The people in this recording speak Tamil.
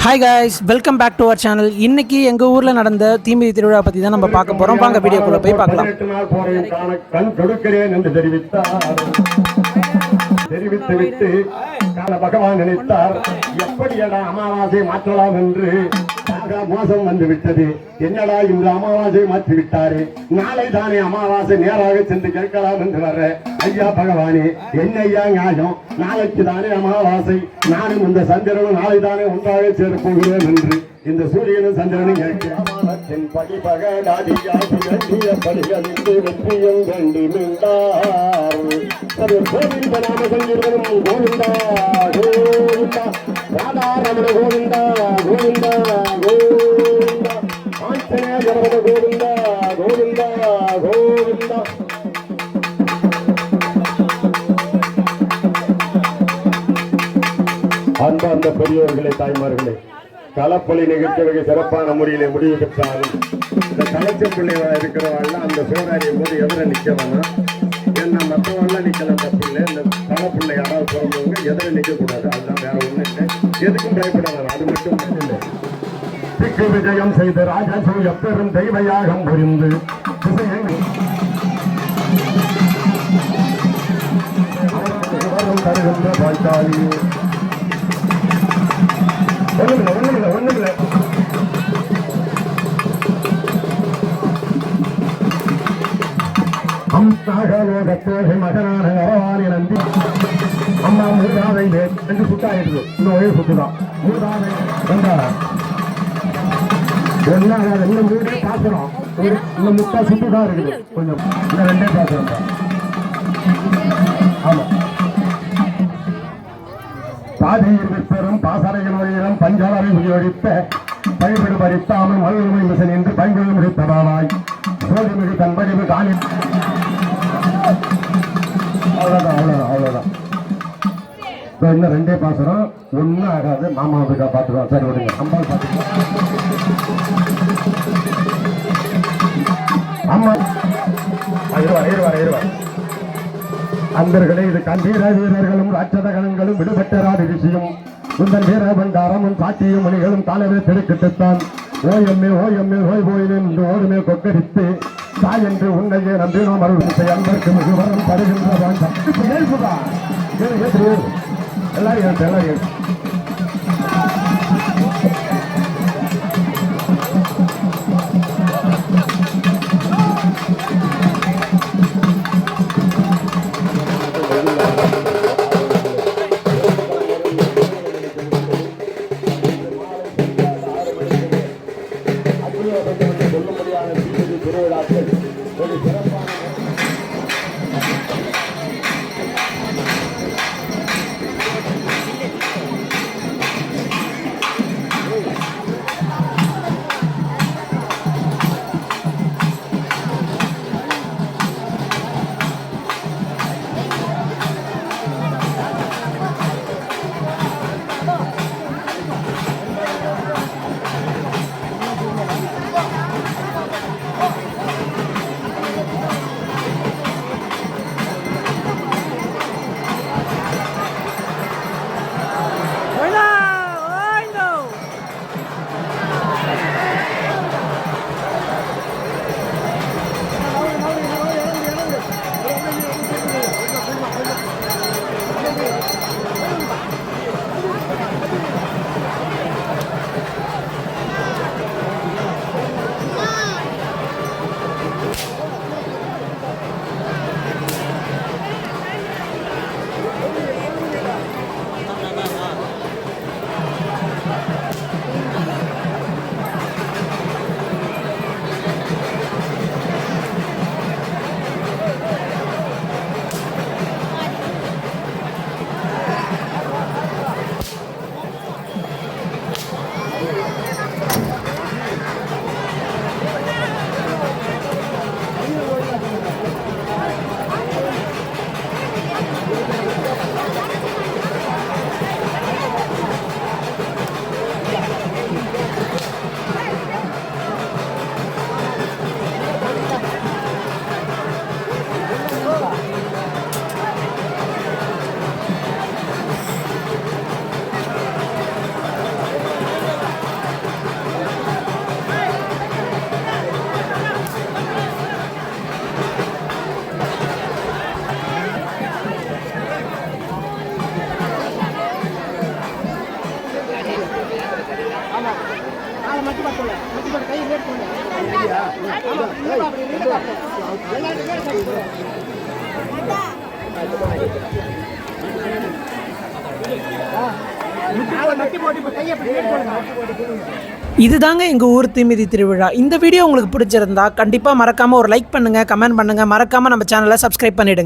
Hi guys, welcome back to our channel. இன்னைக்கு எங்கள் ஊரில் நடந்த தீமிதி திருவிழா பற்றி தான் நம்ம பார்க்க போகிறோம். வாங்க வீடியோக்குள்ளே போய் பார்க்கலாம். தெரிவித்துவிட்டு கால பகவான் நினைத்தார், எப்படியடா அமாவாசை மாற்றலாம் என்று. மோசம் வந்து விட்டது, என்னடா இந்த அமாவாசை மாற்றி விட்டாரே, நாளை தானே அமாவாசை, நேராக சென்று கேட்கலாம் என்று வர்ற. ஐயா பகவானே, என்ன ஐயா நியாயம், நாளைக்கு தானே அமாவாசை, நானும் இந்த சந்திரனும் நாளை தானே ஒன்றாக சேர போகிறேன் என்று இந்த சூரியனும் சந்திரனும் கேட்கிறேன். படிகளில் வெற்றியும் கண்டு நின்றார். கோவிந்த நாம சங்கீர்த்தனம் கோவிந்தா கோவிந்தா, ராதாரமண கோவிந்தா கோவிந்தா கோவிந்தா, ஆஞ்சநேய ஜனபத கோவிந்தா கோவிந்தா கோவிந்தா. அன்பார்ந்த பெரியவர்களே, தாய்மார்களே, களப்பலி நிகழ்ச்சி மிக சிறப்பான முறையிலே முடிவு பெற்றாலும் இந்த கலைச்சல் பிள்ளைகளா இருக்கிறவங்க அந்த சோதாரியும் போது எதிர நிக்க வேணாம். ஏன்னா மற்றவங்களாம் நிக்கலாம், தப்பு இல்லை. இந்த களப்பிள்ளை யாராவது பிறந்தவங்க எதிர நிக்க கூடாது, அதுதான், வேற ஒண்ணு இல்லை. எதுக்கும் பயப்பட வேணாம், அது மட்டும் இல்லை. திக்கு விஜயம் செய்த ராஜசூ எப்பெரும் தெய்வயாகம் புரிந்து தருகின்ற பாய்ச்சாலி ஒண்ணுமில்ல. லோகத்தோகை மகனான அரவாணி நந்தி அம்மா மூதாதை ரெண்டு சுட்டாயிடுது, இன்னும் ஒரே சுட்டுதான். மூதாதை இன்னும் மூடே பாக்குறோம், இன்னும் முட்டா சுட்டுதான் இருக்குது. கொஞ்சம் இன்னும் ரெண்டே பாக்குறோம். ஆமா, பாதையில் விற்பெறும் பாசறைகள் வழியிலும் பஞ்சாலை உயிரொழித்த பயன்படு பறித்தாமல் மதுமை மிசன் என்று பயன்படு முடித்தவாய் சோதிமிகு தன்படிவு காணி. அவ்வளவுதான். இன்னும் ரெண்டே பாசனம், ஒன்னும் ஆகாது. மாமாவுக்கா பாத்துக்கலாம், சரி விடுங்க. அம்பாள் பாத்துக்கலாம். அம்மா இருவார். அன்பர்களே, இது கண்டீர வீரர்களும் ராட்சதகணங்களும் விடுபட்டராத விஷயம். உந்தன் வீர பண்டாரமும் சாட்சியும் மணிகளும் காலவே தெருக்கிட்டுத்தான் ஓயம்மே ஓய் போயினேன் என்று ஓடுமே கொக்கரித்து தாய் என்று உன்னையே நம்பினோம் அருள் அன்பருக்கு மிகுவரம் தருகின்ற எல்லாரும் சொல்ல முடியாத திருவிழாக்கள் ஒரு சிறப்பான இதுதாங்க எங்கள் ஊர் தீமிதி திருவிழா. இந்த வீடியோ உங்களுக்கு பிடிச்சிருந்தா கண்டிப்பாக மறக்காமல் ஒரு லைக் பண்ணுங்கள், கமெண்ட் பண்ணுங்கள், மறக்காமல் நம்ம சேனலை சப்ஸ்கிரைப் பண்ணிவிடுங்க.